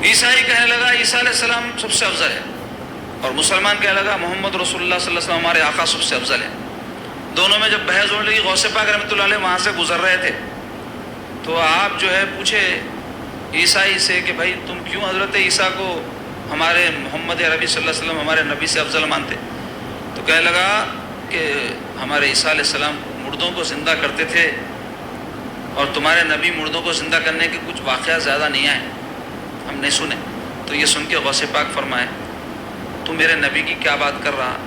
عیسائی کہنے لگا عیسیٰ علیہ السلام سب سے افضل ہے، اور مسلمان کہنے لگا محمد رسول اللہ صلی اللہ علیہ وسلم ہمارے آقا سب سے افضل ہے۔ دونوں میں جب بحث ہونے لگی، غوث پاک رحمۃ اللہ علیہ وہاں سے گزر رہے تھے، تو آپ جو ہے پوچھے عیسائی سے کہ بھائی تم کیوں حضرت عیسیٰ کو ہمارے محمد عربی صلی اللہ علیہ وسلم ہمارے نبی سے افضل مانتے؟ تو کہنے لگا کہ ہمارے عیسیٰ علیہ السلام مردوں کو زندہ کرتے تھے، اور تمہارے نبی مردوں کو زندہ کرنے کے کچھ واقعات زیادہ نہیں آئے، ہم نے سنے۔ تو یہ سن کے غوث پاک فرمائے تو میرے نبی کی کیا بات کر رہا،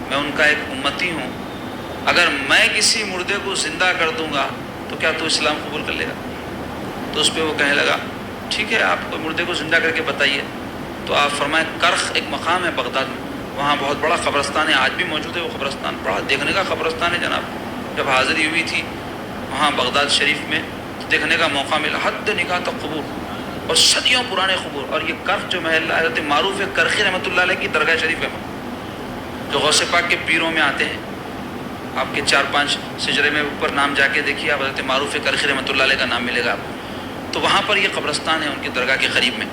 میں ان کا ایک امتی ہوں، اگر میں کسی مردے کو زندہ کر دوں گا تو کیا تو اسلام قبول کر لے گا؟ تو اس پہ وہ کہنے لگا ٹھیک ہے، آپ کوئی مردے کو زندہ کر کے بتائیے۔ تو آپ فرمائیں کرخ ایک مقام ہے بغداد میں، وہاں بہت بڑا قبرستان ہے، آج بھی موجود ہے وہ قبرستان، بڑا دیکھنے کا قبرستان ہے جناب۔ جب حاضری ہوئی تھی وہاں بغداد شریف میں دیکھنے کا موقع ملا، حد نکاح تک قبور اور صدیوں پرانے قبور۔ اور یہ کرخ جو محلہ حضرت معروف ہے کرخی رحمۃ اللہ علیہ کی درگاہ شریف ہے، جو غوث پاک کے پیروں میں آتے ہیں۔ آپ کے 4-5 سجرے میں اوپر نام جا کے دیکھیے، آپ حضرت معروف کرخی رحمۃ اللہ علیہ کا نام ملے گا آپ کو۔ تو وہاں پر یہ قبرستان ہے ان کی درگاہ کے قریب میں۔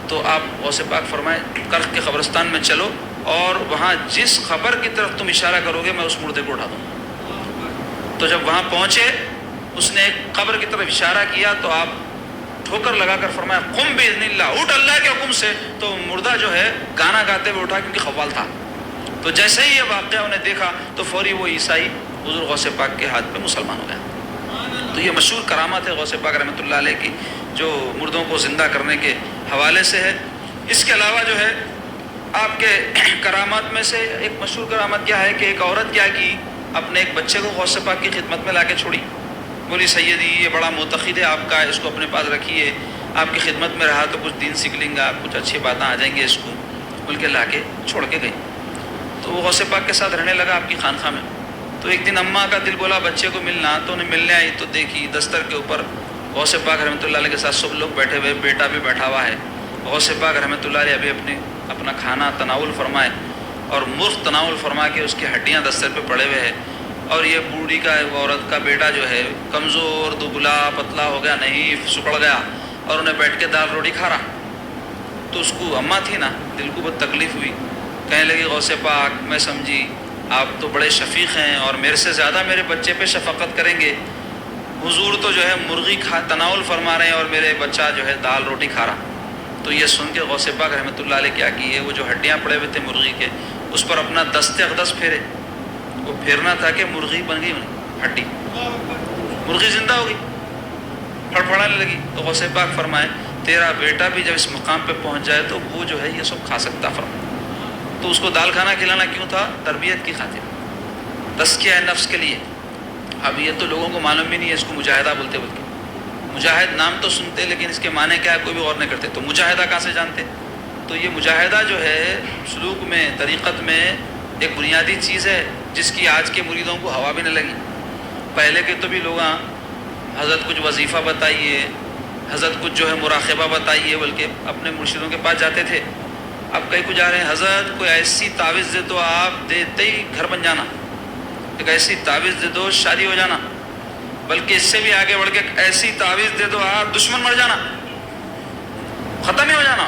تو آپ غوث پاک فرمائے کرخ کے قبرستان میں چلو، اور وہاں جس قبر کی طرف تم اشارہ کرو گے میں اس مردے کو اٹھا دوں گا۔ تو جب وہاں پہنچے، اس نے ایک قبر کی طرف اشارہ کیا تو آپ ٹھوکر لگا کر فرمایا قم باذن اللہ، اٹھ اللہ کے حکم سے۔ تو مردہ جو ہے گانا گاتے ہوئے اٹھا، کیونکہ قوال تھا۔ تو جیسے ہی یہ واقعہ انہیں دیکھا تو فوری وہ عیسائی حضور غوث پاک کے ہاتھ پہ مسلمان ہو گیا۔ تو یہ مشہور کرامت ہے غوث پاک رحمۃ اللہ علیہ کی، جو مردوں کو زندہ کرنے کے حوالے سے ہے۔ اس کے علاوہ جو ہے آپ کے کرامات میں سے ایک مشہور کرامت کیا ہے کہ ایک عورت کیا کی، اپنے ایک بچے کو غوث پاک کی خدمت میں لا کے چھوڑی، بولی سیدی یہ بڑا معتقد ہے آپ کا، اس کو اپنے پاس رکھیے، آپ کی خدمت میں رہا تو کچھ دین سیکھ لیں گا، کچھ اچھی باتیں آ جائیں گے اس کو، بول کے لا کے چھوڑ کے گئی۔ تو وہ غوث پاک کے ساتھ رہنے لگا آپ کی خانقاہ میں۔ تو ایک دن اماں کا دل بولا بچے کو ملنا، تو انہیں ملنے آئی تو دیکھی دستر کے اوپر غوث پاک رحمۃ اللہ علیہ کے ساتھ سب لوگ بیٹھے ہوئے، بیٹا بھی بیٹھا ہوا ہے۔ غوث پاک رحمۃ اللہ علیہ ابھی اپنا کھانا تناول فرمائے، اور مرغ تناول فرما کے اس کی ہڈیاں دستر پہ پڑے ہوئے ہیں، اور یہ بوڑھی کا عورت کا بیٹا جو ہے کمزور دبلا پتلا ہو گیا، نہیں سکڑ گیا، اور انہیں بیٹھ کے دال روٹی کھا رہا۔ تو اس کو اماں تھی نا، دل کو بہت تکلیف ہوئی، کہنے لگی غوث پاک میں سمجھی آپ تو بڑے شفیق ہیں اور میرے سے زیادہ میرے بچے پہ شفقت کریں گے، حضور تو جو ہے مرغی تناول فرما رہے ہیں اور میرے بچہ جو ہے دال روٹی کھا رہا۔ تو یہ سن کے غوث پاک رحمۃ اللہ علیہ کیا کیے، وہ جو ہڈیاں پڑے ہوئے تھے مرغی کے، اس پر اپنا دست اقدس پھیرے۔ وہ پھیرنا تھا کہ مرغی بن گئی ہڈی، مرغی زندہ ہو گئی، پھڑپھڑانے لگی۔ تو غوث پاک فرمائے تیرا بیٹا بھی جب اس مقام پہ پہنچ جائے تو وہ جو ہے یہ سب کھا سکتا، فرمائے۔ تو اس کو دال کھانا کھلانا کیوں تھا؟ تربیت کی خاطر، تزکیہ نفس کے لیے۔ اب یہ تو لوگوں کو معلوم بھی نہیں ہے اس کو مجاہدہ بولتے، بلکہ مجاہد نام تو سنتے لیکن اس کے معنی کیا ہے کوئی بھی غور نہیں کرتے۔ تو مجاہدہ کہاں سے جانتے؟ تو یہ مجاہدہ جو ہے سلوک میں، طریقت میں ایک بنیادی چیز ہے جس کی آج کے مریدوں کو ہوا بھی نہ لگی۔ پہلے کے تو بھی لوگ حضرت کچھ وظیفہ بتائیے، حضرت کچھ جو ہے مراقبہ بتائیے، بلکہ اپنے مرشدوں کے پاس جاتے تھے۔ اب کئی کو جا رہے ہیں حضرت کوئی ایسی تعویذ دے تو آپ دیتے ہی گھر بن جانا، ایک ایسی تعویذ دے دو شادی ہو جانا، بلکہ اس سے بھی آگے بڑھ کے ایسی تعویذ دے دو آپ دشمن مر جانا، ختم ہی ہو جانا،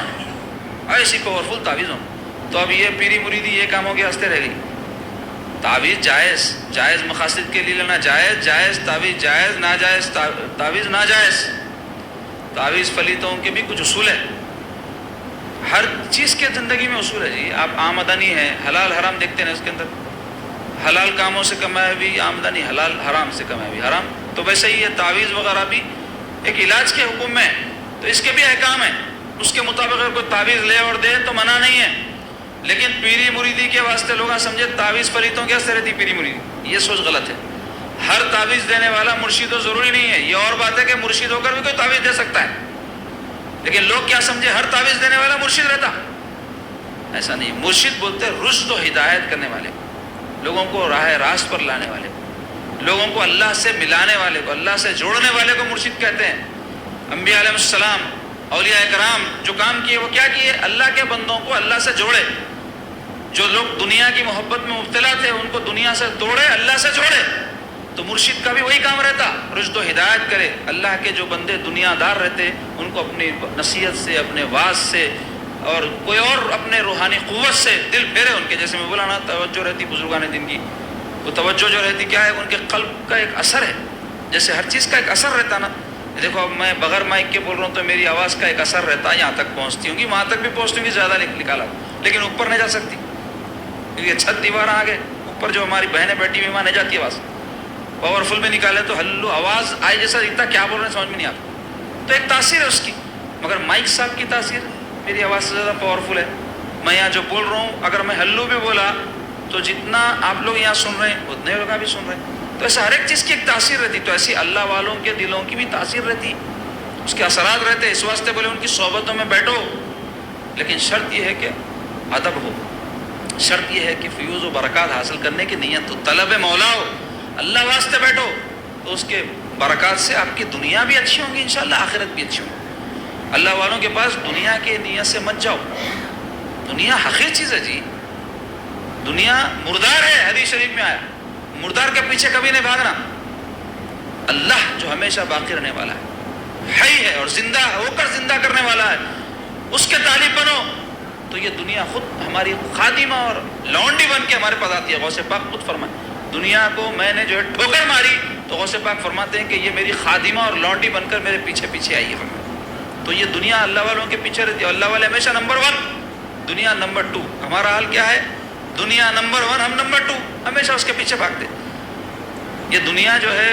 ایسی پاورفل تعویذ ہو۔ تو اب یہ پیری مریدی یہ کاموں کے ہنستے رہ گئی۔ تعویذ جائز، جائز مقاصد کے لیے لینا جائز، جائز تعویذ جائز، ناجائز تعویذ ناجائز۔ تعویذ فلیتوں کے بھی کچھ اصول ہیں، ہر چیز کے زندگی میں اصول ہے جی۔ آپ آمدنی ہے، حلال حرام دیکھتے ہیں اس کے اندر، حلال کاموں سے کمائے بھی آمدنی، حلال حرام سے کمائے بھی حرام۔ تو ویسے ہی یہ تعویذ وغیرہ بھی ایک علاج کے حکم میں، تو اس کے بھی احکام ہیں، اس کے مطابق اگر کوئی تعویذ لے اور دے تو منع نہیں ہے۔ لیکن پیری مریدی کے واسطے لوگ سمجھے تعویذ فریتوں کے واسطے رہتی پیری مریدی، یہ سوچ غلط ہے۔ ہر تعویذ دینے والا مرشد تو ضروری نہیں ہے، یہ اور بات ہے کہ مرشد ہو کر بھی کوئی تعویذ دے سکتا ہے، لیکن لوگ کیا سمجھے ہر تعویذ دینے والا مرشد رہتا، ایسا نہیں۔ مرشد بولتے رشد و ہدایت کرنے والے، لوگوں کو راہ راست پر لانے والے، لوگوں کو اللہ سے ملانے والے کو، اللہ سے جوڑنے والے کو مرشد کہتے ہیں۔ انبیاء علیہ السلام، اولیاء کرام جو کام کیے وہ کیا کیے؟ اللہ کے بندوں کو اللہ سے جوڑے۔ جو لوگ دنیا کی محبت میں مبتلا تھے ان کو دنیا سے توڑے، اللہ سے جوڑے۔ تو مرشد کا بھی وہی کام رہتا، رشد و ہدایت کرے۔ اللہ کے جو بندے دنیا دار رہتے ان کو اپنی نصیحت سے، اپنے واعظ سے اور کوئی اور اپنے روحانی قوت سے دل پھیرے ان کے، جیسے میں بولا نا توجہ رہتی بزرگان دین کی، وہ توجہ جو رہتی کیا ہے، ان کے قلب کا ایک اثر ہے، جیسے ہر چیز کا ایک اثر رہتا نا۔ دیکھو اب میں بغیر مائک کے بول رہا ہوں تو میری آواز کا ایک اثر رہتا ہے، یہاں تک پہنچتی ہوں گی، وہاں تک بھی پہنچتی ہوں گی زیادہ نکالا، لیکن اوپر نہیں جا سکتی کیونکہ چھت دیوار آگے اوپر جو ہماری بہنیں بیٹھی ہوئی وہاں نہیں جاتی آواز، پاورفل میں نکالے تو ہلو آواز آئے جیسا اتنا کیا بول رہے ہیں سمجھ میں نہیں آتا، تو ایک تاثیر ہے اس کی۔ مگر مائک صاحب کی تاثیر میری آواز سے زیادہ پاورفل ہے۔ میں یہاں جو بول رہا ہوں اگر میں ہلو بھی بولا تو جتنا آپ لوگ یہاں سن رہے ہیں اتنے لوگ بھی سن رہے ہیں، تو ایسا ہر ایک چیز کی ایک تاثیر رہتی، تو ایسی اللہ والوں کے دلوں کی بھی تاثیر رہتی، اس کے اثرات رہتے، اس واسطے بولے ان کی صحبتوں میں بیٹھو، لیکن شرط یہ ہے کہ ادب ہو، شرط یہ ہے کہ فیوز و برکات حاصل کرنے کی نیت ہو، طلب مولا ہو، اللہ واسطے بیٹھو تو اس کے برکات سے آپ کی دنیا بھی اچھی ہوں گی انشاءاللہ، آخرت بھی اچھی ہوگی۔ اللہ والوں کے پاس دنیا کی نیت سے مت جاؤ، دنیا حقیقی چیز ہے جی، دنیا مردار ہے، حدیث شریف میں آیا، مردار کے پیچھے کبھی نہیں بھاگنا۔ اللہ جو ہمیشہ باقی رہنے والا ہے، حی ہے اور زندہ ہو کر زندہ کرنے والا ہے، اس کے طالب بنو تو یہ دنیا خود ہماری خادمہ اور لونڈی بن کے ہمارے پاس آتی ہے۔ غوث پاک خود فرمائے دنیا کو میں نے جو ہے ٹھوکر ماری تو غوث پاک فرماتے ہیں کہ یہ میری خادمہ اور لونڈی بن کر میرے پیچھے پیچھے آئی ہے۔ تو یہ دنیا اللہ والوں کے پیچھے رہتی ہے، اللہ والے ہمیشہ نمبر 1، دنیا نمبر 2۔ ہمارا حال کیا ہے؟ دنیا نمبر 1، ہم نمبر 2، ہمیشہ اس کے پیچھے بھاگتے۔ یہ دنیا جو ہے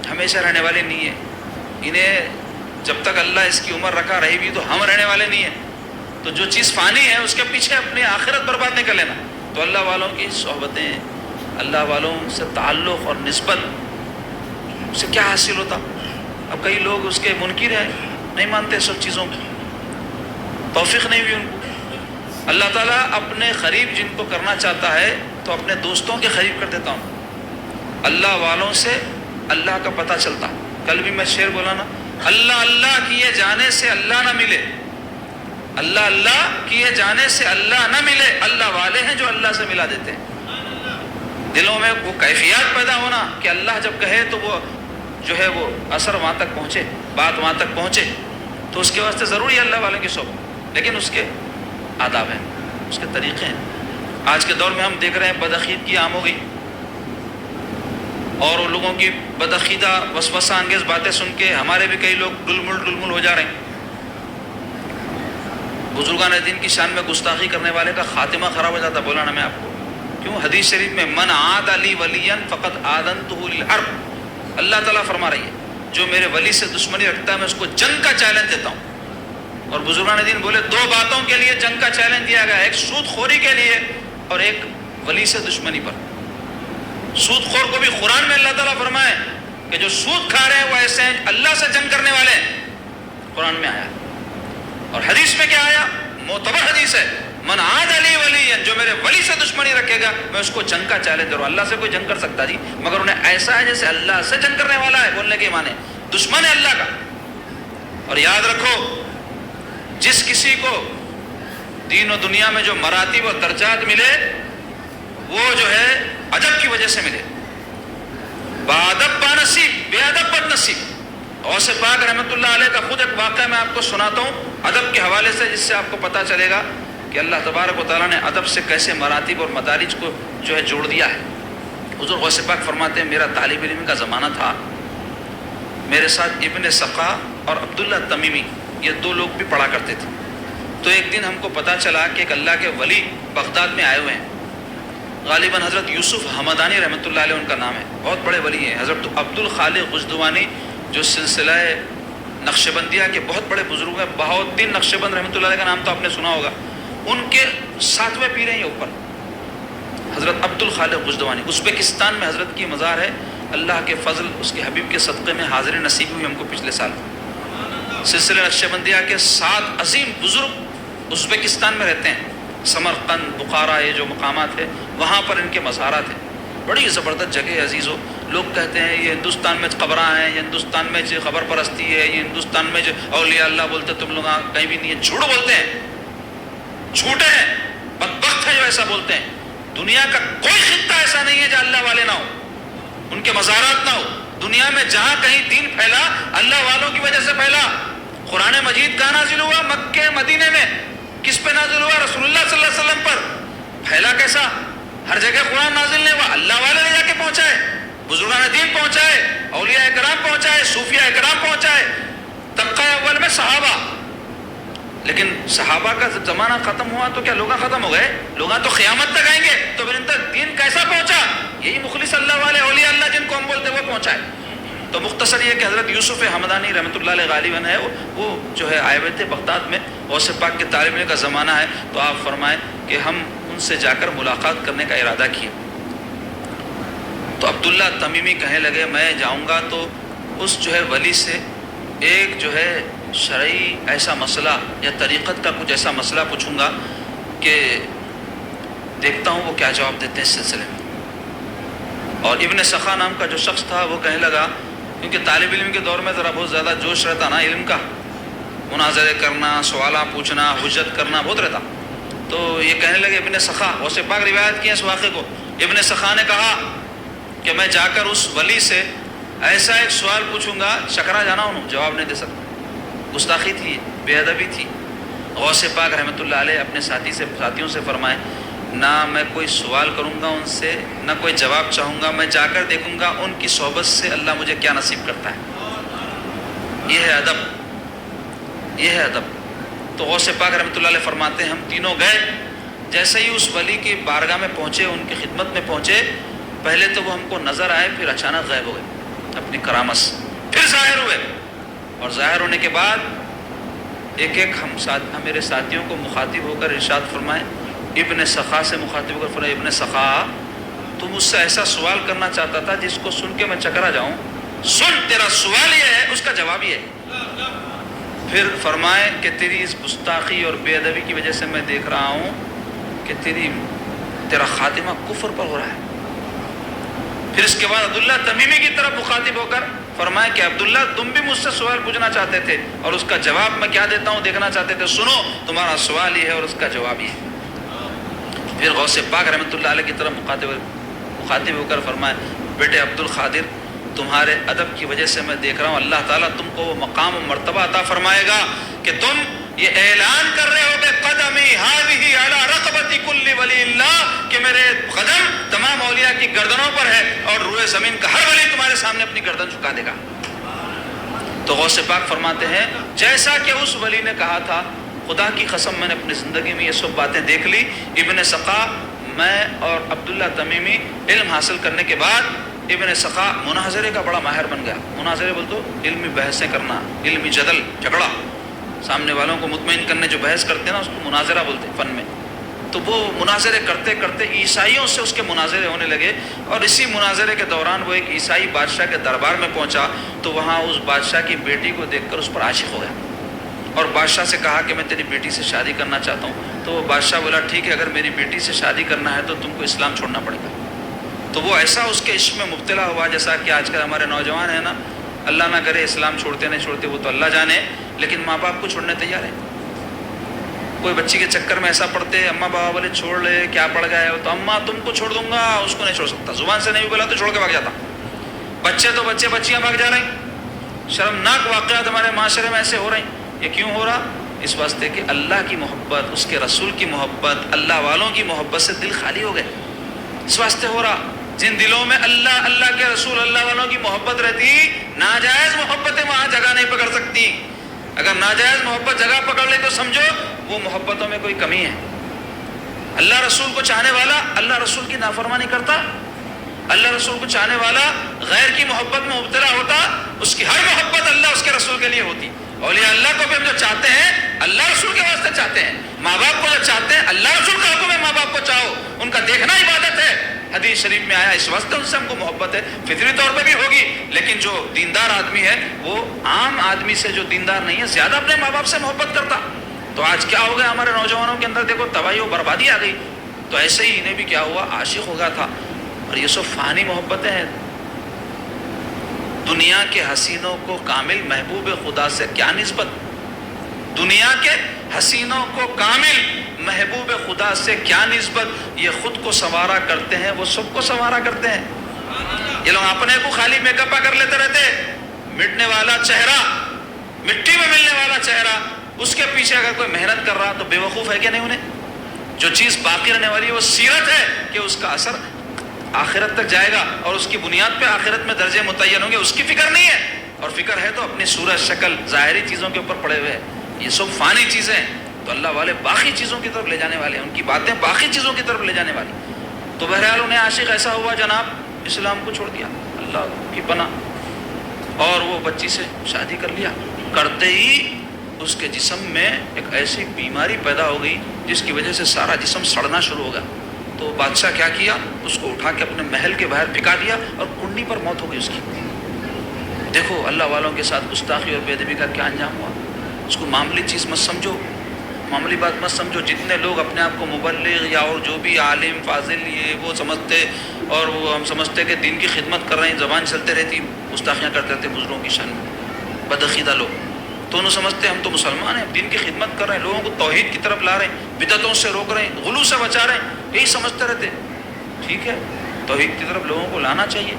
ہمیشہ رہنے والی نہیں ہے، انہیں جب تک اللہ اس کی عمر رکھا رہی بھی تو ہم رہنے والے نہیں ہیں، تو جو چیز فانی ہے اس کے پیچھے اپنی آخرت برباد نہیں کر لینا۔ تو اللہ والوں کی صحبتیں، اللہ والوں سے تعلق اور نسبت سے کیا حاصل ہوتا؟ اب کئی لوگ اس کے منکر ہیں، نہیں مانتے سب چیزوں کو، توفیق نہیں ہوئی ان کو۔ اللہ تعالیٰ اپنے قریب جن کو کرنا چاہتا ہے تو اپنے دوستوں کے قریب کر دیتا ہوں۔ اللہ والوں سے اللہ کا پتہ چلتا، کل بھی میں شعر بولا نا، اللہ اللہ کیے جانے سے اللہ نہ ملے، اللہ اللہ کیے جانے سے اللہ نہ ملے، اللہ والے ہیں جو اللہ سے ملا دیتے ہیں۔ دلوں میں وہ کیفیات پیدا ہونا کہ اللہ جب کہے تو وہ جو ہے وہ اثر وہاں تک پہنچے، بات وہاں تک پہنچے، تو اس کے واسطے ضروری ہے اللہ والوں کی صحبت، لیکن اس کے آداب ہیں، اس کے طریقے ہیں۔ آج کے دور میں ہم دیکھ رہے ہیں بدعقیدگی عام ہو گئی، اور ان لوگوں کی بدعقیدہ وسوسہ انگیز باتیں سن کے ہمارے بھی کئی لوگ ڈلمل ہو جا رہے ہیں۔ بزرگان دین کی شان میں گستاخی کرنے والے کا خاتمہ خراب ہو جاتا، بولا نا میں آپ کو، کیوں؟ حدیث شریف میں من عاد لی ولیا فقد آذنتہ للحرب، اللہ تعالیٰ فرما رہی ہے جو میرے ولی سے دشمنی رکھتا ہے میں اس کو جنگ کا چیلنج دیتا ہوں۔ اور بزرگان دین بولے 2 باتوں کے لیے جنگ کا چیلنج دیا گیا، ایک سود خوری کے لیے اور ایک ولی سے دشمنی پر۔ سود خور کو بھی قرآن میں اللہ تعالیٰ فرمائے کہ جو سود کھا رہے ہیں وہ ایسے ہیں اللہ سے جنگ کرنے والے ہیں، قرآن میں آیا۔ اور حدیث میں کیا آیا؟ معتبر حدیث ہے، من عاد لی ولی، جو میرے ولی سے دشمنی رکھے گا میں اس کو جنگ کا چیلنج دوں۔ اللہ سے کوئی جنگ کر سکتا جی، مگر انہیں ایسا ہے جیسے اللہ سے جنگ کرنے والا ہے، بولنے کے معنی دشمن ہے اللہ کا۔ اور یاد رکھو جس کسی کو دین و دنیا میں جو مراتب اور درجات ملے وہ جو ہے ادب کی وجہ سے ملے، بادب بانصیب، بے ادب بد نصیب۔ غوث پاک رحمۃ اللہ علیہ کا خود ایک واقعہ میں آپ کو سناتا ہوں ادب کے حوالے سے، جس سے آپ کو پتہ چلے گا کہ اللہ تبارک و تعالیٰ نے ادب سے کیسے مراتب اور مدارج کو جو ہے جوڑ دیا ہے۔ حضور غوث پاک فرماتے ہیں میرا طالب علم کا زمانہ تھا، میرے ساتھ ابن سقا اور عبداللہ تمیمی یہ 2 لوگ بھی پڑھا کرتے تھے۔ تو ایک دن ہم کو پتہ چلا کہ ایک اللہ کے ولی بغداد میں آئے ہوئے ہیں، غالباً حضرت یوسف حمدانی رحمۃ اللہ علیہ ان کا نام ہے، بہت بڑے ولی ہیں۔ حضرت عبدالخالق غزدوانی جو سلسلہ نقشبندیہ کے بہت بڑے بزرگ ہیں، بہاؤالدین نقشبند رحمۃ اللہ علیہ کا نام تو آپ نے سنا ہوگا، ان کے 7ویں پیر ہیں یہ اوپر، حضرت عبدالخالق غزدوانی۔ ازبکستان میں حضرت کی مزار ہے، اللہ کے فضل اس کے حبیب کے صدقے میں حاضر نصیب ہوئی ہم کو پچھلے سال۔ سلسلہ نقشبندیہ کے 7 عظیم بزرگ ازبکستان میں رہتے ہیں، سمرقند، بخارا، یہ جو مقامات ہیں وہاں پر ان کے مزارات ہیں، بڑی زبردست جگہ ہے عزیزو۔ لوگ کہتے ہیں یہ ہندوستان میں قبراں ہیں، یہ ہندوستان میں جو خبر پرستی ہے، یہ ہندوستان میں جو اولیاء اللہ بولتے تم لوگ کہیں بھی نہیں ہے، جھوٹ بولتے ہیں، جھوٹے ہیں، بدبخت ہیں جو ایسا بولتے ہیں۔ دنیا کا کوئی خطہ ایسا نہیں ہے جو اللہ والے نہ ہو، ان کے مزارات نہ ہو. دنیا میں جہاں کہیں دین پھیلا اللہ والوں کی وجہ سے پھیلا. قرآن مجید کہاں نازل ہوا؟ مکہ مدینے میں. کس پہ نازل ہوا؟ رسول اللہ صلی اللہ علیہ وسلم پر. پھیلا کیسا؟ ہر جگہ قرآن نازل نہیں ہوا، اللہ والے نے جا کے پہنچائے، بزرگان دین پہنچائے، اولیاء کرام پہنچائے، صوفیاء کرام پہنچائے، طبقہ اول میں صحابہ. لیکن صحابہ کا زمانہ ختم ہوا تو کیا لوگ ختم ہو گئے؟ لوگ تو قیامت تک آئیں گے. تو پھر ان تک دین کیسا پہنچا؟ یہی مخلص اللہ والے اولیاء اللہ جن کو ہم بولتے وہ پہنچائے. تو مختصر یہ کہ حضرت یوسف ہمدانی رحمۃ اللہ علیہ غالباً ہے وہ جو ہے آئے ہوئے تھے بغداد میں، غوث پاک کے طالب علم کا زمانہ ہے. تو آپ فرمائیں کہ ہم ان سے جا کر ملاقات کرنے کا ارادہ کیے. تو عبداللہ تمیمی کہنے لگے میں جاؤں گا تو اس جو ہے ولی سے ایک جو ہے شرعی ایسا مسئلہ یا طریقت کا کچھ ایسا مسئلہ پوچھوں گا کہ دیکھتا ہوں وہ کیا جواب دیتے ہیں اس سلسلے میں. اور ابن سخا نام کا جو شخص تھا وہ کہنے لگا، کیونکہ طالب علم کے دور میں ذرا بہت زیادہ جوش رہتا نا علم کا، مناظرے کرنا، سوالات پوچھنا، حجت کرنا بہت رہتا. تو یہ کہنے لگے ابن سخا، غوث پاک روایت کی ہے اس واقعے کو. ابن سخا نے کہا کہ میں جا کر اس ولی سے ایسا ایک سوال پوچھوں گا، چکرا جانا انہوں جواب نہیں دے سکتا. گستاخی تھی، بے ادبی تھی. غوث پاک رحمۃ اللہ علیہ اپنے ساتھیوں سے فرمائے نہ میں کوئی سوال کروں گا ان سے، نہ کوئی جواب چاہوں گا، میں جا کر دیکھوں گا ان کی صحبت سے اللہ مجھے کیا نصیب کرتا ہے. یہ ہے ادب، یہ ہے ادب. تو غوث پاک رحمۃ اللہ علیہ فرماتے ہیں ہم تینوں گئے. جیسے ہی اس ولی کی بارگاہ میں پہنچے، ان کی خدمت میں پہنچے، پہلے تو وہ ہم کو نظر آئے، پھر اچانک غائب ہو گئے اپنی کرامت سے، پھر ظاہر ہوئے. اور ظاہر ہونے کے بعد ایک ایک ہم میرے ساتھیوں کو مخاطب ہو کر ارشاد فرمائے، ابن سخا سے مخاطب ہو کر فرمائے ابن سخا تو مجھ سے ایسا سوال کرنا چاہتا تھا جس کو سن کے میں چکرا جاؤں. سن تیرا سوال یہ ہے، اس کا جواب یہ ہے. پھر فرمائے کہ تیری اس گستاخی اور بے ادبی کی وجہ سے میں دیکھ رہا ہوں کہ تیرا خاتمہ کفر پر ہو رہا ہے. پھر اس کے بعد عبداللہ تمیمی کی طرف مخاطب ہو کر فرمائے کہ عبداللہ تم بھی مجھ سے سوال پوچھنا چاہتے تھے اور اس کا جواب میں کیا دیتا ہوں دیکھنا چاہتے تھے. سنو تمہارا سوال یہ ہے اور اس کا جواب یہ ہے. پھر غوث پاک رحمۃ اللہ علیہ کی طرف مخاطب ہو کر فرمائے بیٹے عبد القادر تمہارے ادب کی وجہ سے میں دیکھ رہا ہوں اللہ تعالیٰ تم کو وہ مقام و مرتبہ عطا فرمائے گا کہ تم یہ اعلان کر رہے ہو کہ قدمی ہذہ علی رقبۃ کل ولی اللہ، کہ میرے قدم تمام اولیاء کی گردنوں پر ہے اور روئے زمین کا ہر ولی تمہارے سامنے اپنی گردن جھکا دے گا. تو غوث پاک فرماتے ہیں جیسا کہ اس ولی نے کہا تھا، خدا کی قسم میں نے اپنی زندگی میں یہ سب باتیں دیکھ لی. ابن سقا میں اور عبداللہ تمیمی علم حاصل کرنے کے بعد ابن سقا مناظرے کا بڑا ماہر بن گیا. مناظرے بول تو علمی بحثیں کرنا، علمی جدل، جھگڑا، سامنے والوں کو مطمئن کرنے جو بحث کرتے ہیں نا اس کو مناظرہ بولتے ہیں فن میں. تو وہ مناظرے کرتے کرتے عیسائیوں سے اس کے مناظرے ہونے لگے. اور اسی مناظرے کے دوران وہ ایک عیسائی بادشاہ کے دربار میں پہنچا تو وہاں اس بادشاہ کی بیٹی کو دیکھ کر اس پر عاشق ہو گیا اور بادشاہ سے کہا کہ میں تیری بیٹی سے شادی کرنا چاہتا ہوں. تو بادشاہ بولا ٹھیک ہے اگر میری بیٹی سے شادی کرنا ہے تو تم کو اسلام چھوڑنا پڑے گا. تو وہ ایسا اس کے عشق میں مبتلا ہوا جیسا کہ آج کل ہمارے نوجوان ہیں نا، اللہ نہ کرے اسلام چھوڑتے نہیں چھوڑتے وہ تو اللہ جانے، لیکن ماں باپ کو چھوڑنے تیار ہے. کوئی بچی کے چکر میں ایسا پڑتے اماں بابا بولے چھوڑ لے کیا پڑ گیا ہے تو اماں تم کو چھوڑ دوں گا، اس کو نہیں چھوڑ سکتا. زبان سے نہیں بولا تو چھوڑ کے بھاگ جاتا. بچے تو بچیاں بھاگ جا رہے ہیں. شرمناک واقعات ہمارے معاشرے میں ایسے ہو رہے ہیں. یہ کیوں ہو رہا؟ اس واسطے کہ اللہ کی محبت، اس کے رسول کی محبت، اللہ والوں کی محبت سے دل خالی ہو گئے. اس واسطے ہو رہا. جن دلوں میں اللہ کے رسول، اللہ والوں کی محبت رہتی، ناجائز محبتیں وہاں جگہ نہیں پکڑ سکتی. اگر ناجائز محبت جگہ پکڑ لے تو سمجھو وہ محبتوں میں کوئی کمی ہے. اللہ رسول کو چاہنے والا اللہ رسول کی نافرمانی کرتا، اللہ رسول کو چاہنے والا غیر کی محبت میں مبتلا ہوتا، اس کی ہر محبت اللہ اس کے رسول کے لیے ہوتی. اولیاء اللہ کو بھی ہم جو چاہتے ہیں اللہ رسول کے واسطے چاہتے ہیں. ماں باپ کو جو چاہتے ہیں اللہ رسول کا حکم ہے ماں باپ کو چاہو، ان کا دیکھنا عبادت ہے. حدیث شریف میں آیا اس واسطے ان سے ہم کو محبت ہے. فطری طور پہ بھی ہوگی، لیکن جو دیندار آدمی ہے وہ عام آدمی سے جو دیندار نہیں ہے زیادہ اپنے ماں باپ سے محبت کرتا. تو آج کیا ہو گیا ہمارے نوجوانوں کے اندر؟ دیکھو تباہی و بربادی آ گئی. تو ایسے ہی انہیں بھی کیا ہوا، عاشق ہو گیا تھا. اور یہ سب فانی محبتیں ہیں. دنیا کے حسینوں کو کامل محبوب خدا سے کیا نسبت؟ دنیا کے حسینوں کو کامل محبوب خدا سے کیا نسبت؟ یہ خود کو سنوارا کرتے ہیں، وہ سب کو سنوارا کرتے ہیں. یہ لوگ اپنے کو خالی میک اپ کر لیتے رہتے، مٹنے والا چہرہ، مٹی میں ملنے والا چہرہ، اس کے پیچھے اگر کوئی محنت کر رہا تو بے وقوف ہے کیا نہیں انہیں؟ جو چیز باقی رہنے والی ہے وہ سیرت ہے کہ اس کا اثر آخرت تک جائے گا اور اس کی بنیاد پہ آخرت میں درجے متعین ہوں گے، اس کی فکر نہیں ہے، اور فکر ہے تو اپنی صورت شکل ظاہری چیزوں کے اوپر پڑے ہوئے ہیں۔ یہ سب فانی چیزیں ہیں، تو اللہ والے باقی چیزوں کی طرف لے جانے والے ہیں، ان کی باتیں باقی چیزوں کی طرف لے جانے والی۔ تو بہرحال انہیں عاشق ایسا ہوا جناب، اسلام کو چھوڑ دیا اللہ کی پناہ، اور وہ بچی سے شادی کر لیا۔ کرتے ہی اس کے جسم میں ایک ایسی بیماری پیدا ہو گئی جس کی وجہ سے سارا جسم سڑنا شروع ہو گیا۔ تو بادشاہ کیا کیا، اس کو اٹھا کے اپنے محل کے باہر پھینکا دیا اور کنڈی پر موت ہو گئی اس کی۔ دیکھو اللہ والوں کے ساتھ گستاخی اور بے ادبی کا کیا انجام ہوا۔ اس کو معمولی چیز مت سمجھو، معمولی بات مت سمجھو۔ جتنے لوگ اپنے آپ کو مبلغ یا اور جو بھی عالم فاضل یہ وہ سمجھتے، اور وہ ہم سمجھتے کہ دین کی خدمت کر رہے ہیں، زبان چلتے رہتی، گستاخیاں کرتے رہتے بزرگوں کی شان میں، بدعقیدہ لوگ تو انہوں سمجھتے ہم تو مسلمان ہیں، دین کی خدمت کر رہے ہیں، لوگوں کو توحید کی طرف لا رہے ہیں، بدعتوں سے روک رہے ہیں، غلو سے بچا رہے ہیں، یہی سمجھتے رہتے۔ ٹھیک ہے، توحید کی طرف لوگوں کو لانا چاہیے،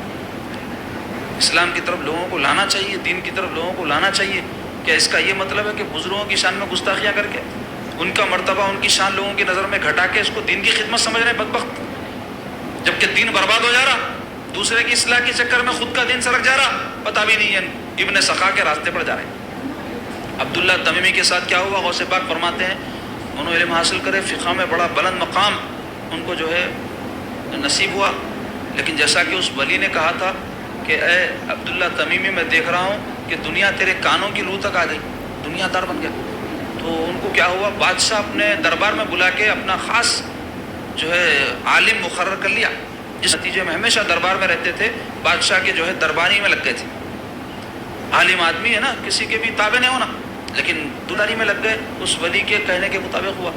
اسلام کی طرف لوگوں کو لانا چاہیے، دین کی طرف لوگوں کو لانا چاہیے۔ کیا اس کا یہ مطلب ہے کہ بزرگوں کی شان میں گستاخیاں کر کے ان کا مرتبہ، ان کی شان لوگوں کی نظر میں گھٹا کے اس کو دین کی خدمت سمجھ رہے ہیں بدبخت، جبکہ دین برباد ہو جا رہا، دوسرے کی اصلاح کے چکر میں خود کا دین سرک جا رہا، پتہ بھی نہیں ہے، ابن سخا کے راستے پر جا رہے ہیں۔ عبداللہ تمیمی کے ساتھ کیا ہوا، غوث پاک فرماتے ہیں انہوں علم حاصل کرے، فقہ میں بڑا بلند مقام ان کو جو ہے نصیب ہوا، لیکن جیسا کہ اس ولی نے کہا تھا کہ اے عبداللہ تمیمی میں دیکھ رہا ہوں کہ دنیا تیرے کانوں کی روح تک آ گئی، دنیا دار بن گیا۔ تو ان کو کیا ہوا، بادشاہ اپنے دربار میں بلا کے اپنا خاص جو ہے عالم مقرر کر لیا، جس نتیجے میں ہمیشہ دربار میں رہتے تھے، بادشاہ کے جو ہے درباری میں لگ گئے تھے۔ عالم آدمی ہے نا، کسی کے بھی تابع نہیں ہونا، لیکن دلاری میں لگ گئے، اس ولی کے کہنے کے مطابق ہوا۔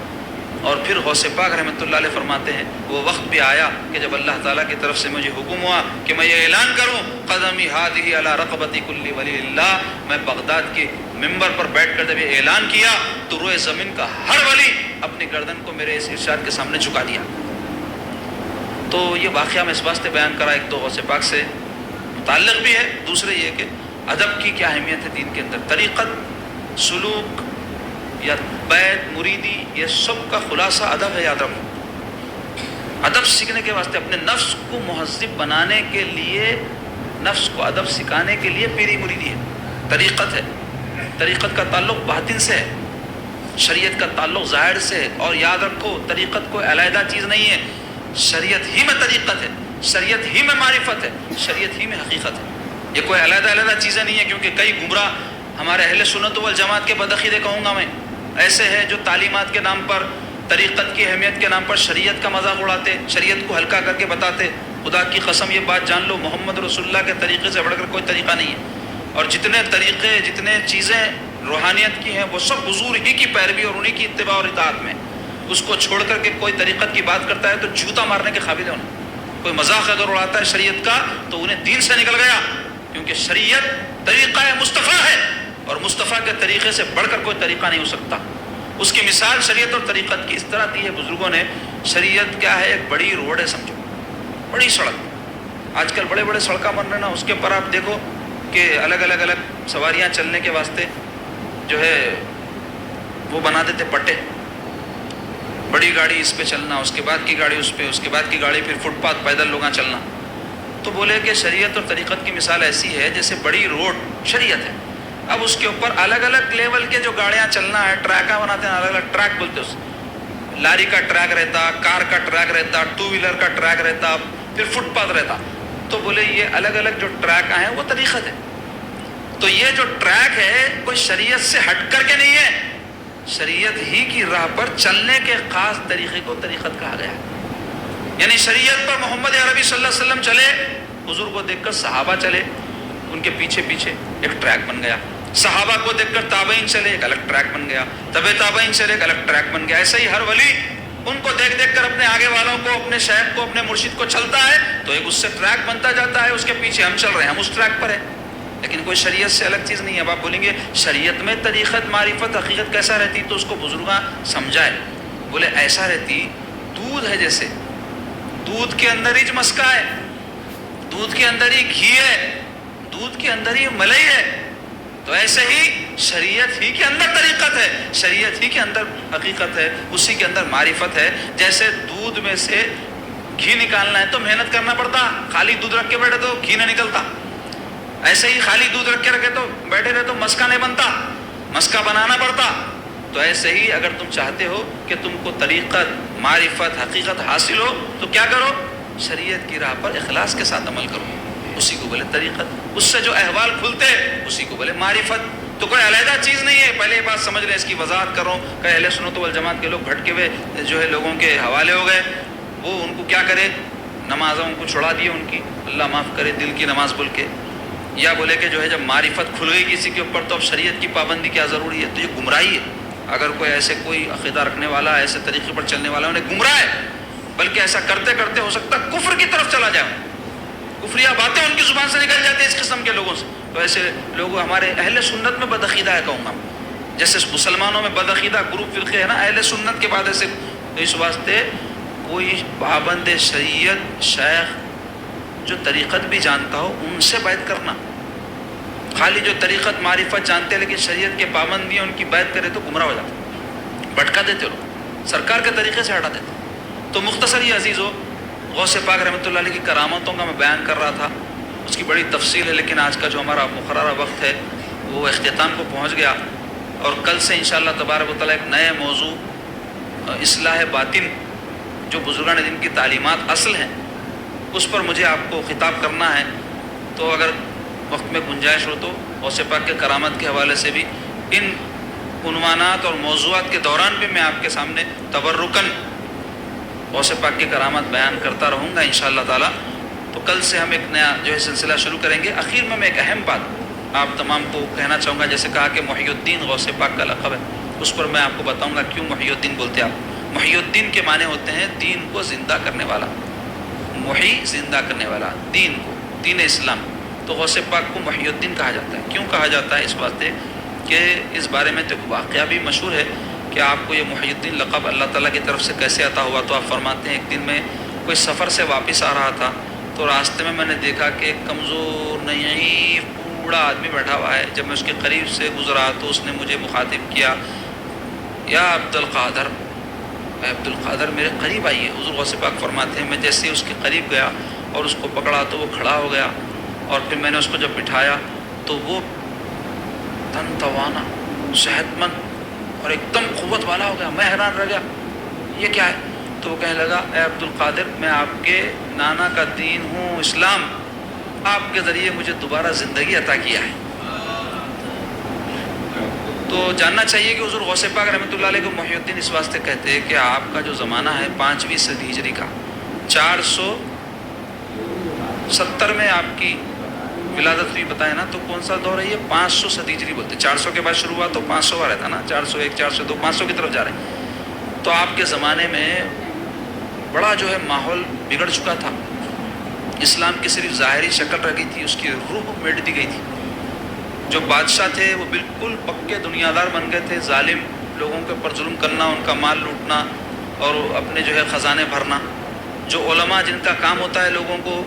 اور پھر غوث پاک رحمۃ اللہ علیہ فرماتے ہیں وہ وقت بھی آیا کہ جب اللہ تعالیٰ کی طرف سے مجھے حکم ہوا کہ میں یہ اعلان کروں، قدمی ہاتھی علی رقبتی کل ولی اللہ، میں بغداد کے ممبر پر بیٹھ کر جب یہ اعلان کیا تو روئے زمین کا ہر ولی اپنی گردن کو میرے اس ارشاد کے سامنے جھکا دیا۔ تو یہ واقعہ میں اس واسطے بیان کرا، ایک تو غوث پاک سے متعلق بھی ہے، دوسرے یہ کہ ادب کی کیا اہمیت ہے دین کے اندر۔ طریقت، سلوک یا بیت، مریدی، یہ سب کا خلاصہ ادب ہے، یاد رکھو۔ ادب سیکھنے کے واسطے، اپنے نفس کو مہذب بنانے کے لیے، نفس کو ادب سکھانے کے لیے پیری مریدی ہے، طریقت ہے۔ طریقت کا تعلق باطن سے ہے، شریعت کا تعلق ظاہر سے ہے، اور یاد رکھو طریقت کوئی علیحدہ چیز نہیں ہے، شریعت ہی میں طریقت ہے، شریعت ہی میں معرفت ہے، شریعت ہی میں حقیقت ہے، یہ کوئی علیحدہ چیزیں نہیں ہے۔ کیونکہ کئی گمراہ ہمارے اہل سنت والجماعت کے بدعقیدے کہوں گا میں، ایسے ہیں جو تعلیمات کے نام پر، طریقت کی اہمیت کے نام پر شریعت کا مذاق اڑاتے، شریعت کو ہلکا کر کے بتاتے۔ خدا کی قسم یہ بات جان لو، محمد رسول اللہ کے طریقے سے بڑھ کر کوئی طریقہ نہیں ہے، اور جتنے طریقے، جتنے چیزیں روحانیت کی ہیں وہ سب حضور ہی کی پیروی اور انہی کی اتباع اور اطاعت میں۔ اس کو چھوڑ کر کے کوئی طریقت کی بات کرتا ہے تو جوتا مارنے کے قابل ہے انہیں۔ کوئی مذاق اگر اڑاتا ہے شریعت کا تو انہیں دین سے نکل گیا، کیونکہ شریعت طریقہ مصطفیٰ ہے، اور مصطفیٰ کے طریقے سے بڑھ کر کوئی طریقہ نہیں ہو سکتا۔ اس کی مثال شریعت اور طریقت کی اس طرح دی ہے بزرگوں نے۔ شریعت کیا ہے، ایک بڑی روڈ ہے، سمجھو بڑی سڑک۔ آج کل بڑے بڑے سڑکیں بن رہے ہیں نا، اس کے پر آپ دیکھو کہ الگ الگ سواریاں چلنے کے واسطے جو ہے وہ بنا دیتے پٹے، بڑی گاڑی اس پہ چلنا، اس کے بعد کی گاڑی اس پہ، اس کے بعد کی گاڑی پھر فٹ پاتھ پیدل لوگاں چلنا۔ تو بولے کہ شریعت اور طریقت کی مثال ایسی ہے جیسے بڑی روڈ شریعت ہے، اب اس کے اوپر الگ الگ لیول کے جو گاڑیاں چلنا ہے، ٹریکاں بناتے ہیں، الگ الگ ٹریک بولتے ہیں اس، لاری کا ٹریک رہتا، کار کا ٹریک رہتا، ٹو ویلر کا ٹریک رہتا، پھر فٹ پاتھ رہتا۔ تو بولے یہ الگ الگ جو ٹریک ہیں وہ طریقت ہے۔ تو یہ جو ٹریک ہے کوئی شریعت سے ہٹ کر کے نہیں ہے، شریعت ہی کی راہ پر چلنے کے خاص طریقے کو طریقت کہا گیا ہے۔ یعنی شریعت پر محمد عربی صلی اللہ علیہ وسلم چلے، حضور کو دیکھ کر صحابہ چلے، ان کے پیچھے پیچھے ایک ٹریک بن گیا، صحابہ کو دیکھ کر تابعین چلے، ایک الگ ٹریک بن گیا، تابعین چلے، ایک الگ ٹریک بن گیا۔ ایسے ہی ہر ولی ان کو دیکھ دیکھ کر اپنے آگے والوں کو، اپنے شیخ کو، اپنے مرشد کو چلتا ہے تو ایک اس سے ٹریک بنتا جاتا ہے، اس کے پیچھے ہم چل رہے ہیں، ہم اس ٹریک پر ہیں، لیکن کوئی شریعت سے الگ چیز نہیں ہے۔ اب آپ بولیں گے شریعت میں طریقت، معرفت، حقیقت کیسا رہتی؟ تو اس کو بزرگاں سمجھائے، بولے ایسا رہتی، دودھ ہے جیسے، دودھ کے اندر ہی مسکا ہے، دودھ کے اندر ہی گھی ہے، دودھ کے اندر ہی ملائی ہے، تو ایسے ہی شریعت ہی کے اندر طریقت ہے، شریعت ہی کے اندر حقیقت ہے، اسی کے اندر معرفت ہے۔ جیسے دودھ میں سے گھی نکالنا ہے تو محنت کرنا پڑتا، خالی دودھ رکھ کے بیٹھے تو گھی نہیں نکلتا، ایسے ہی خالی دودھ رکھ کے رکھے تو بیٹھے رہے تو مسکا نہیں بنتا، مسکا بنانا پڑتا۔ تو ایسے ہی اگر تم چاہتے ہو کہ تم کو طریقت، معرفت، حقیقت حاصل ہو تو کیا کرو؟ شریعت کی راہ پر اخلاص کے ساتھ عمل کرو، اسی کو بولے طریقت۔ اس سے جو احوال کھلتے اسی کو بولے معرفت۔ تو کوئی علیحدہ چیز نہیں ہے، پہلے یہ بات سمجھ لیں، اس کی وضاحت کرو کہ اہل سنت والجماعت کے لوگ بھٹکے ہوئے جو ہے لوگوں کے حوالے ہو گئے، وہ ان کو کیا کرے؟ نمازوں کو چھڑا دیے ان کی، اللہ معاف کرے، دل کی نماز بول کے، یا بولے کہ جو ہے جب معرفت کھل گئی کسی کے اوپر تو اب شریعت کی پابندی کیا ضروری ہے؟ تو یہ گمراہی ہے۔ اگر کوئی ایسے کوئی عقیدہ رکھنے والا، ایسے طریقے پر چلنے والا، انہیں گمراہ ہے، بلکہ ایسا کرتے کرتے ہو سکتا ہے کفر کی طرف چلا جائے، کفریہ باتیں ان کی زبان سے نکل جاتی ہیں اس قسم کے لوگوں سے۔ تو ایسے لوگ ہمارے اہل سنت میں بدعقیدہ ہے کہوں گا، جیسے مسلمانوں میں بدعقیدہ گروپ فرقے ہے نا، اہل سنت کے بعد ایسے، تو اس واسطے کوئی پابند شریعت شیخ جو طریقت بھی جانتا ہو ان سے بیعت کرنا، خالی جو طریقت معرفت جانتے ہیں لیکن شریعت کے پابندی ان کی بیعت کرے تو گمراہ ہو جاتے، بھٹکا دیتے لوگ، سرکار کے طریقے سے ہٹا دیتے۔ تو مختصر یہ عزیز ہو، غوث پاک رحمۃ اللہ علیہ کی کرامتوں کا میں بیان کر رہا تھا، اس کی بڑی تفصیل ہے، لیکن آج کا جو ہمارا مقررہ وقت ہے وہ اختتام کو پہنچ گیا، اور کل سے انشاءاللہ تبارک و تعالیٰ ایک نئے موضوع اصلاح باطن، جو بزرگان دین کی تعلیمات اصل ہیں، اس پر مجھے آپ کو خطاب کرنا ہے۔ تو اگر وقت میں گنجائش ہو تو غوث پاک کے کرامت کے حوالے سے بھی ان عنوانات اور موضوعات کے دوران بھی میں آپ کے سامنے تبرکاً غوث پاک کی کرامت بیان کرتا رہوں گا انشاءاللہ تعالیٰ۔ تو کل سے ہم ایک نیا جو ہے سلسلہ شروع کریں گے۔ اخیر میں ایک اہم بات آپ تمام کو کہنا چاہوں گا، جیسے کہا کہ محی الدین غوث پاک کا لقب ہے، اس پر میں آپ کو بتاؤں گا کیوں محی الدین بولتے ہیں آپ۔ محی الدین کے معنی ہوتے ہیں دین کو زندہ کرنے والا، محی زندہ کرنے والا، دین کو، دین اسلام۔ تو غوث پاک کو محی الدین کہا جاتا ہے۔ کیوں کہا جاتا ہے؟ اس واسطے کہ اس بارے میں تو ایک واقعہ بھی مشہور ہے کہ آپ کو یہ محی الدین لقب اللہ تعالیٰ کی طرف سے کیسے عطا ہوا۔ تو آپ فرماتے ہیں ایک دن میں کوئی سفر سے واپس آ رہا تھا تو راستے میں نے دیکھا کہ ایک کمزور ضعیف بوڑھا آدمی بیٹھا ہوا ہے۔ جب میں اس کے قریب سے گزرا تو اس نے مجھے مخاطب کیا، یا عبد القادر، اے عبد القادر میرے قریب آئیے۔ حضور غوث پاک فرماتے ہیں میں جیسے ہی اس کے قریب گیا اور اس کو پکڑا تو وہ کھڑا ہو گیا، اور پھر میں نے اس کو جب بٹھایا تو وہ تن توانا، صحت مند اور ایک دم قوت والا ہو گیا۔ میں حیران رہ گیا یہ کیا ہے؟ تو وہ کہنے لگا اے عبد القادر میں آپ کے نانا کا دین ہوں اسلام، آپ کے ذریعے مجھے دوبارہ زندگی عطا کیا ہے۔ تو جاننا چاہیے کہ حضور غوث پاک رحمۃ اللہ علیہ کو محی الدین اس واسطے کہتے ہیں کہ آپ کا جو زمانہ ہے 5ویں صدی ہجری کا، 470 میں آپ کی ولادت ہوئی بتائے نا، تو کون سا دور ہے یہ؟ 500 صدی ہجری بولتے ہیں۔ 400 کے بعد شروع ہوا تو 500 آ رہا تھا نا، 401 402 500 کی طرف جا رہے ہیں۔ تو آپ کے زمانے میں بڑا جو ہے ماحول بگڑ چکا تھا، اسلام کی صرف ظاہری شکل رہ گئی تھی، اس کی روح مٹ دی گئی تھی۔ جو بادشاہ تھے وہ بالکل پکے دنیا دار بن گئے تھے، ظالم لوگوں کے اوپر ظلم کرنا، ان کا مال لوٹنا اور اپنے جو ہے خزانے بھرنا۔ جو علماء جن کا کام ہوتا ہے لوگوں کو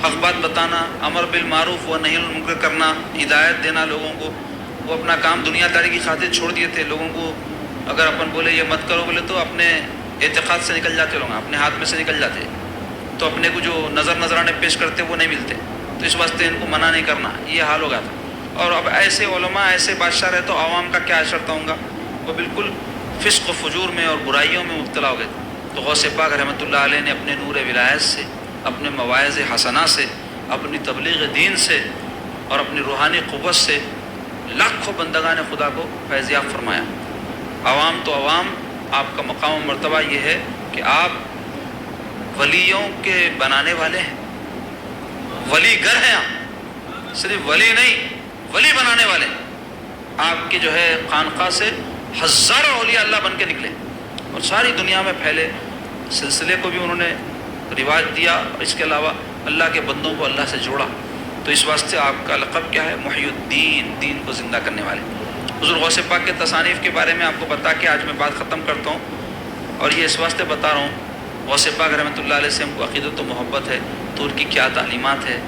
حق بات بتانا، امر بالمعروف و نہی عن المنکر کرنا، ہدایت دینا لوگوں کو، وہ اپنا کام دنیا داری کی خاطر چھوڑ دیے تھے۔ لوگوں کو اگر اپن بولے یہ مت کرو بولے تو اپنے اعتقاد سے نکل جاتے لوگ، اپنے ہاتھ میں سے نکل جاتے، تو اپنے کو جو نذرانے پیش کرتے وہ نہیں ملتے، تو اس واسطے ان کو منع نہیں کرنا، یہ حال ہو گیا تھا۔ اور اب ایسے علماء ایسے بادشاہ رہے تو عوام کا کیا اشرتا ہوں گا، وہ بالکل فسق و فجور میں اور برائیوں میں مبتلا ہو گئے۔ تو غوث پاک رحمۃ اللہ علیہ نے اپنے نور ولایت سے، اپنے مواعظ حسنہ سے، اپنی تبلیغ دین سے اور اپنی روحانی قوت سے لاکھوں بندگان خدا کو فیض یاب فرمایا۔ عوام تو عوام، آپ کا مقام و مرتبہ یہ ہے کہ آپ ولیوں کے بنانے والے ہیں، ولی گر ہیں، آپ صرف ولی نہیں ولی بنانے والے۔ آپ کی جو ہے خانقاہ سے ہزاروں اولیاء اللہ بن کے نکلے اور ساری دنیا میں پھیلے، سلسلے کو بھی انہوں نے رواج دیا، اور اس کے علاوہ اللہ کے بندوں کو اللہ سے جوڑا۔ تو اس واسطے آپ کا لقب کیا ہے؟ محی الدین، دین کو زندہ کرنے والے۔ حضور غوث پاک کے تصانیف کے بارے میں آپ کو بتا کے آج میں بات ختم کرتا ہوں، اور یہ اس واسطے بتا رہا ہوں غوث پاک رحمۃ اللہ علیہ سے ہم کو عقیدت و محبت ہے تو ان کی کیا تعلیمات ہے،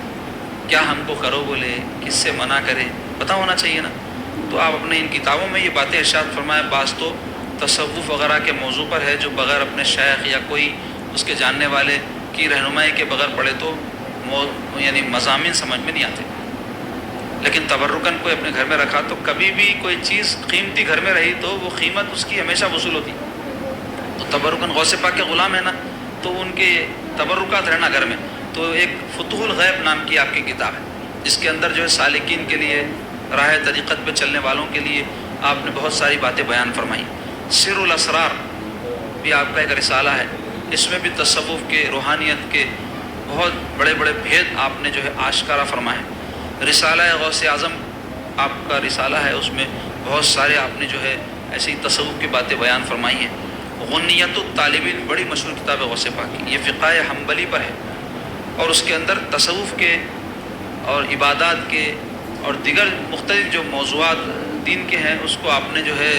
کیا ہم کو کرو بولے، کس سے منع کرے، پتہ ہونا چاہیے نا۔ تو آپ اپنے ان کتابوں میں یہ باتیں ارشاد فرمائیں۔ بعض تو تصوف وغیرہ کے موضوع پر ہے جو بغیر اپنے شیخ یا کوئی اس کے جاننے والے کی رہنمائی کے بغیر پڑھے تو یعنی مضامین سمجھ میں نہیں آتے، لیکن تبرکن کوئی اپنے گھر میں رکھا تو کبھی بھی کوئی چیز قیمتی گھر میں رہی تو وہ قیمت اس کی ہمیشہ وصول ہوتی۔ تو تبرکن غوث پاک کے غلام ہے نا، تو ان کے تبرکات رہنا گھر میں۔ تو ایک فتوح الغیب نام کی آپ کی کتاب ہے جس کے اندر جو ہے سالکین کے لیے، راہ طریقت پہ چلنے والوں کے لیے آپ نے بہت ساری باتیں بیان فرمائی۔ سر الاسرار بھی آپ کا ایک رسالہ ہے، اس میں بھی تصوف کے، روحانیت کے بہت بڑے بڑے بھید آپ نے جو ہے آشکارا فرمائے۔ رسالہ غوث اعظم آپ کا رسالہ ہے، اس میں بہت سارے آپ نے جو ہے ایسی تصوف کی باتیں بیان فرمائی ہیں۔ غنیت الطالبین بڑی مشہور کتاب ہے غوث پاک کی، یہ فقہ حنبلی پر ہے، اور اس کے اندر تصوف کے اور عبادات کے اور دیگر مختلف جو موضوعات دین کے ہیں اس کو آپ نے جو ہے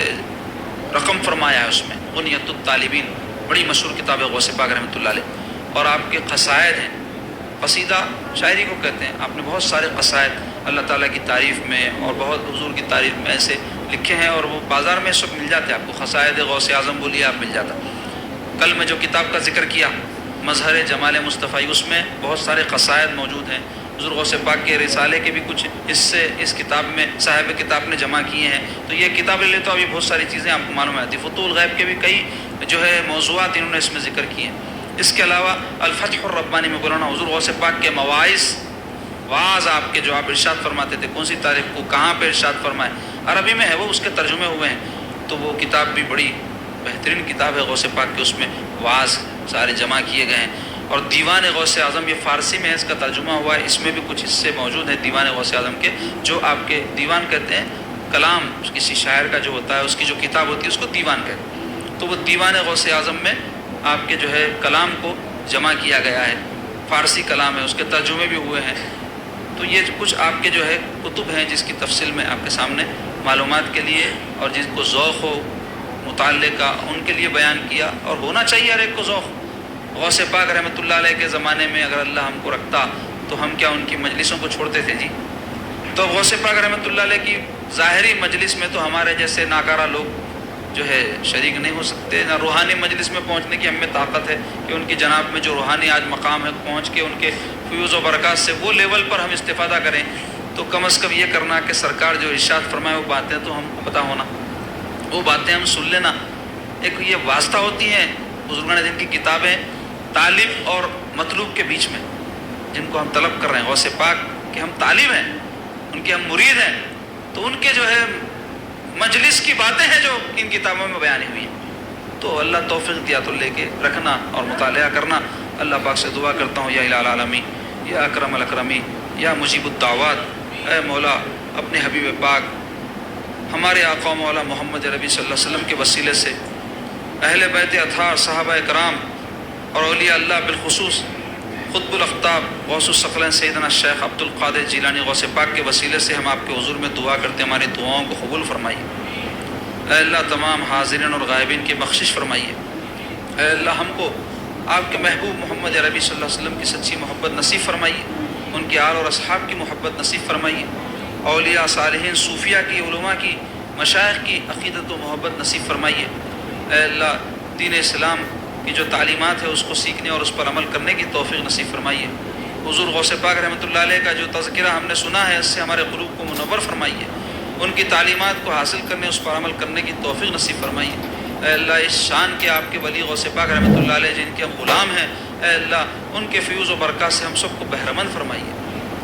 رقم فرمایا ہے اس میں۔ غنیت الطالبین بڑی مشہور کتاب ہے غوث پاک رحمۃ اللہ علیہ۔ اور آپ کے قصائد ہیں، قصیدہ شاعری کو کہتے ہیں، آپ نے بہت سارے قصائد اللہ تعالیٰ کی تعریف میں اور بہت حضور کی تعریف میں ایسے لکھے ہیں، اور وہ بازار میں اس وقت مل جاتے ہیں آپ کو۔ قصائد غوث اعظم بولیے آپ مل جاتا۔ کل میں جو کتاب کا ذکر کیا مظہر جمال مصطفیٰ، اس میں بہت سارے قصائد موجود ہیں۔ حضور غوث پاک کے رسالے کے بھی کچھ حصے اس کتاب میں صاحب کتاب نے جمع کیے ہیں۔ تو یہ کتاب لے لیتا ہوں، ابھی بہت ساری چیزیں آپ کو معلوم آتی۔ فتوح الغیب کے بھی کئی جو ہے موضوعات انہوں نے اس میں ذکر کیے ہیں۔ اس کے علاوہ الفتح الربانی میں بولانا حضور غوث پاک کے مواعظ، واعظ آپ کے جو آپ ارشاد فرماتے تھے، کون سی تاریخ کو کہاں پہ ارشاد فرمائے، عربی میں ہے وہ، اس کے ترجمے ہوئے ہیں۔ تو وہ کتاب بھی بڑی بہترین کتاب ہے غوث پاک کے، اس میں واعظ سارے جمع کیے گئے ہیں۔ اور دیوان غوث اعظم یہ فارسی میں ہے، اس کا ترجمہ ہوا ہے، اس میں بھی کچھ حصے موجود ہیں دیوان غوث اعظم کے، جو آپ کے دیوان کہتے ہیں کلام کسی شاعر کا جو ہوتا ہے، اس کی جو کتاب ہوتی ہے اس کو دیوان کہتے ہیں۔ تو وہ دیوان غوث اعظم میں آپ کے جو ہے کلام کو جمع کیا گیا ہے، فارسی کلام ہے، اس کے ترجمے بھی ہوئے ہیں۔ تو یہ کچھ آپ کے جو ہے کتب ہیں جس کی تفصیل میں آپ کے سامنے معلومات کے لیے اور جن کو ذوق ہو مطالعے کا ان کے لیے بیان کیا، اور ہونا چاہیے ہر ایک کو ذوق۔ غوث پاک رحمۃ اللہ علیہ کے زمانے میں اگر اللہ ہم کو رکھتا تو ہم کیا ان کی مجلسوں کو چھوڑتے تھے جی؟ تو غوث پاک رحمۃ اللہ علیہ کی ظاہری مجلس میں تو ہمارے جیسے ناکارہ لوگ جو ہے شریک نہیں ہو سکتے، نہ روحانی مجلس میں پہنچنے کی ہمیں طاقت ہے کہ ان کی جناب میں جو روحانی آج مقام ہے پہنچ کے ان کے فیوز و برکات سے وہ لیول پر ہم استفادہ کریں۔ تو کم از کم یہ کرنا کہ سرکار جو ارشاد فرمائے وہ باتیں تو ہم پتہ ہونا، وہ باتیں ہم سن لینا۔ ایک یہ واسطہ ہوتی ہیں بزرگان دین کی کتابیں طالب اور مطلوب کے بیچ میں، جن کو ہم طلب کر رہے ہیں غوث پاک کہ ہم طالب ہیں، ان کے ہم مرید ہیں، تو ان کے جو ہے مجلس کی باتیں ہیں جو ان کتابوں میں بیان ہوئی ہیں۔ تو اللہ توفیق دیا تو لے کے رکھنا اور مطالعہ کرنا۔ اللہ پاک سے دعا کرتا ہوں یا الہ العالمین، یا اکرم الاکرمین، یا مجیب الدعوات، اے مولا اپنے حبیب پاک ہمارے آقا و مولا محمد ربی صلی اللہ علیہ وسلم کے وسیلے سے اہل بیت اطہار، صحابہ کرام اور اولیاء اللہ بالخصوص قطب الاقطاب غوث الثقلین سیدنا شیخ عبد القادر جیلانی غوث پاک کے وسیلے سے ہم آپ کے حضور میں دعا کرتے ہیں، ہماری دعاؤں کو قبول فرمائیے۔ اے اللہ تمام حاضرین اور غائبین کی بخشش فرمائیے۔ اے اللہ ہم کو آپ کے محبوب محمد عربی صلی اللہ علیہ وسلم کی سچی محبت نصیب فرمائیے، ان کے آل اور اصحاب کی محبت نصیب فرمائیے، اولیاء صالحین صوفیہ کی، علماء کی، مشائخ کی عقیدت و محبت نصیب فرمائیے۔ اے اللہ دین اسلام کی جو تعلیمات ہے اس کو سیکھنے اور اس پر عمل کرنے کی توفیق نصیب فرمائیے۔ حضور غوث پاک رحمۃ اللہ علیہ کا جو تذکرہ ہم نے سنا ہے اس سے ہمارے قلوب کو منور فرمائیے، ان کی تعلیمات کو حاصل کرنے، اس پر عمل کرنے کی توفیق نصیب فرمائیے۔ اے اللہ اس شان کے آپ کے ولی غوث پاک رحمۃ اللہ علیہ جن کے ہم غلام ہیں، اے اللہ ان کے فیوز و برکات سے ہم سب کو بہرمند فرمائیے۔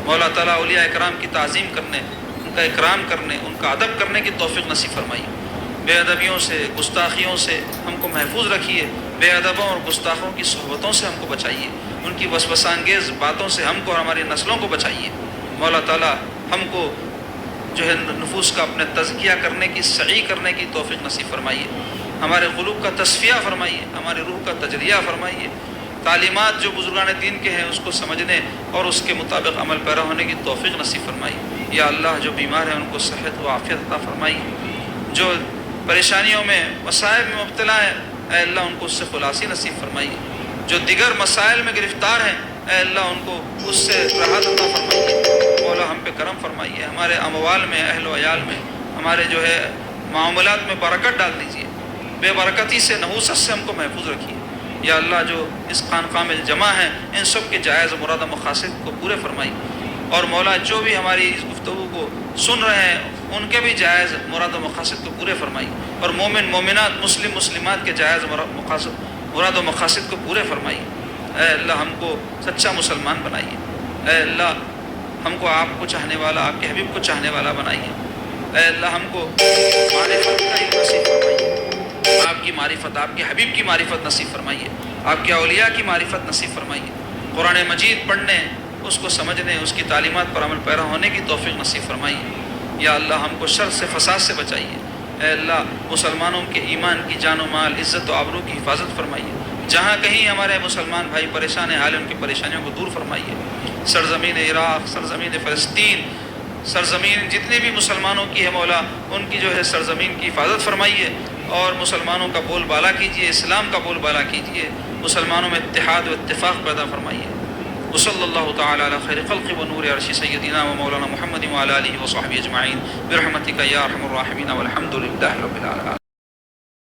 مولا تعالیٰ اولیاء اکرام کی تعظیم کرنے، ان کا اکرام کرنے، ان کا ادب کرنے کی توفیق نصیب فرمائیے۔ بے ادبیوں سے، گستاخیوں سے ہم کو محفوظ رکھیے، بے ادبوں اور گستاخوں کی صحبتوں سے ہم کو بچائیے، ان کی وسوسہ انگیز باتوں سے ہم کو اور ہماری نسلوں کو بچائیے۔ مولا تعالیٰ ہم کو جو ہے نفوس کا اپنے تزکیہ کرنے کی، سعی کرنے کی توفیق نصیب فرمائیے، ہمارے قلوب کا تصفیہ فرمائیے، ہماری روح کا تجلیہ فرمائیے، تعلیمات جو بزرگان دین کے ہیں اس کو سمجھنے اور اس کے مطابق عمل پیرا ہونے کی توفیق نصیب فرمائیے۔ یا اللہ جو بیمار ہیں ان کو صحت و عافیت عطا فرمائیے، جو پریشانیوں میں مسائل میں مبتلا ہے اے اللہ ان کو اس سے خلاصی نصیب فرمائیے، جو دیگر مسائل میں گرفتار ہیں اے اللہ ان کو اس سے راحت عطا فرمائیے، مولا ہم پہ کرم فرمائیے، ہمارے اموال میں، اہل و عیال میں، ہمارے جو ہے معاملات میں برکت ڈال دیجیے، بے برکتی سے، نحوست سے ہم کو محفوظ رکھیے یا اللہ۔ جو اس خانقاہ میں جمع ہیں ان سب کے جائز مراد مقاصد کو پورے فرمائیے، اور مولا جو بھی ہماری اس گفتگو کو سن رہے ہیں ان کے بھی جائز مراد و مقاصد کو پورے فرمائیے، اور مومن مومنات، مسلم مسلمات کے جائز مراد و مقاصد کو پورے فرمائیے۔ اے اللہ ہم کو سچا مسلمان بنائیے، اے اللہ ہم کو آپ کو چاہنے والا، آپ کے حبیب کو چاہنے والا بنائیے، اے اللہ ہم کو معرفت کا علم نصیب فرمائیے، آپ کی معرفت، آپ کے حبیب کی معرفت نصیب فرمائیے، آپ کے اولیاء کی معرفت نصیب فرمائیے، قرآن مجید پڑھنے، اس کو سمجھنے، اس کی تعلیمات پر عمل پیرا ہونے کی توفیق نصیب فرمائیے یا اللہ۔ ہم کو شر سے، فساد سے بچائیے، اے اللہ مسلمانوں کے ایمان کی، جان و مال، عزت و آبرو کی حفاظت فرمائیے، جہاں کہیں ہمارے مسلمان بھائی پریشان حال ہیں ان کی پریشانیوں کو دور فرمائیے۔ سرزمین عراق، سرزمین فلسطین، سرزمین جتنے بھی مسلمانوں کی ہے مولا، ان کی جو ہے سرزمین کی حفاظت فرمائیے، اور مسلمانوں کا بول بالا کیجیے، اسلام کا بول بالا کیجیے، مسلمانوں میں اتحاد و اتفاق پیدا فرمائیے۔ وصلی اللہ تعالی علی خیر خلق و نور عرش سیدنا و مولانا محمد وعلی آلہ و صحبہ اجمعین برحمتک یا ارحم الراحمین والحمد للہ رب العالمین۔